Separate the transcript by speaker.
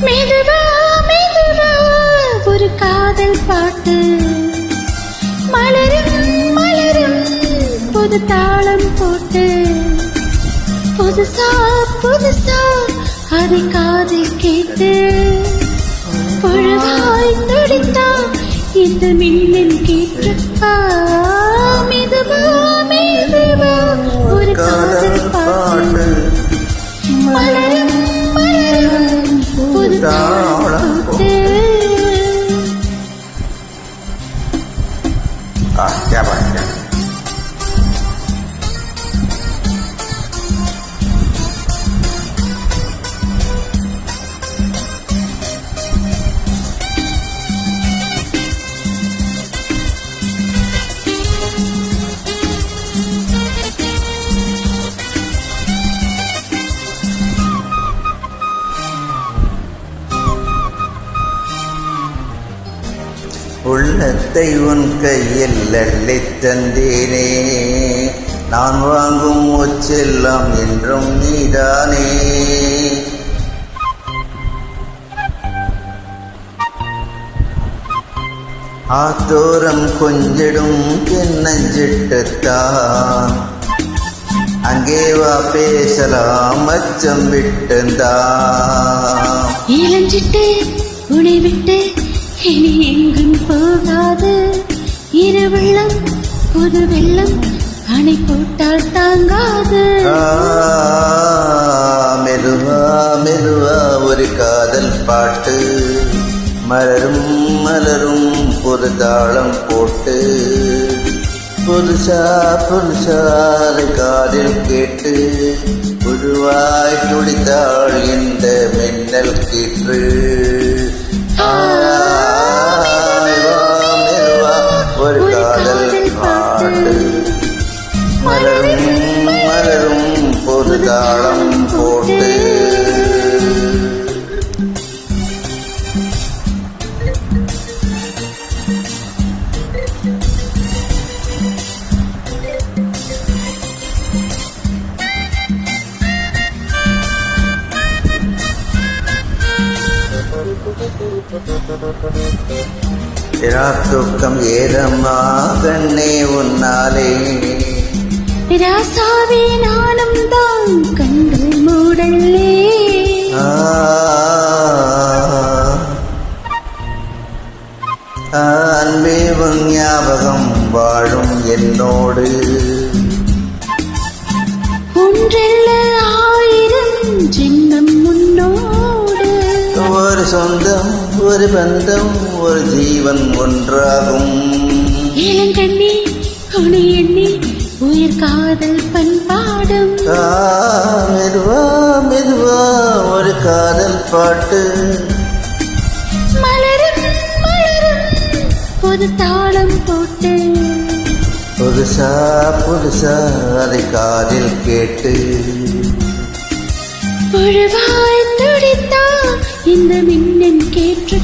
Speaker 1: மெதுவா மெதுவா ஒரு காதல் பாட்டு மலரும் மலரும் புது தாளம் போட்டு புதுசா புதுசா அதை காதில் கேட்டு பொழுதாய் துடித்தா இந்த மின்னல் கேட்டு மெதுவா மெதுவா ஒரு காதல் பாட்டு மலரும் மலரும் புது தாளம் போட்டு.
Speaker 2: क्या बात है. உள்ளத்தை உன் கையில் அள்ளித் தந்தேனே, நான் வாங்கும் முச்செல்லாம் என்றும் நீதானே. ஆத்தோரம் கொஞ்சிடும் என்னஞ்சிட்டுத்தான் அங்கே வா பேசலாம் மச்சம் விட்டுந்தான்.
Speaker 1: இளஞ்சிட்டு உனை விட்டு இனி எங்கும் போகாது இரு வெள்ளம் புது வெள்ளம் அணை போட்டால் தாங்காது.
Speaker 2: மெதுவா மெதுவா ஒரு காதல் பாட்டு மலரும் மலரும் புது தாளம் போட்டு புதுசா புதுசா காதில் கேட்டு புதுவாய் துடித்தாள் இந்த மின்னல் கீற்று. ஒரு காதல் பாட்டு மலரும் மலரும் பொது தாளம் போட்டு. தூக்கம் ஏதம்மா கண்ணே உன்னாலே,
Speaker 1: ராசாவே நானும் தான் கண்கள் மூடல்லே.
Speaker 2: அன்பே உன் ஞாபகம் வாழும் என்னோடு,
Speaker 1: ஒன்றல்ல ஆயிரம் ஜென்மம் முன்னோடு.
Speaker 2: ஒரு சொந்தம் ஒரு பந்தம் ஒரு ஜீவன் ஒன்றாகும்.
Speaker 1: இளங்கண்ணி உனை எண்ணி உயிர் காதல் பண்பாடும்.
Speaker 2: மெதுவா மெதுவா ஒரு காதல் பாட்டு
Speaker 1: மலரும் மலரும் புது தாளம் போட்டு
Speaker 2: புதுசா புதுசா அதை காதில் கேட்டு
Speaker 1: பொழுவாய் துடித்தா இந்த மின்னன் கேட்டு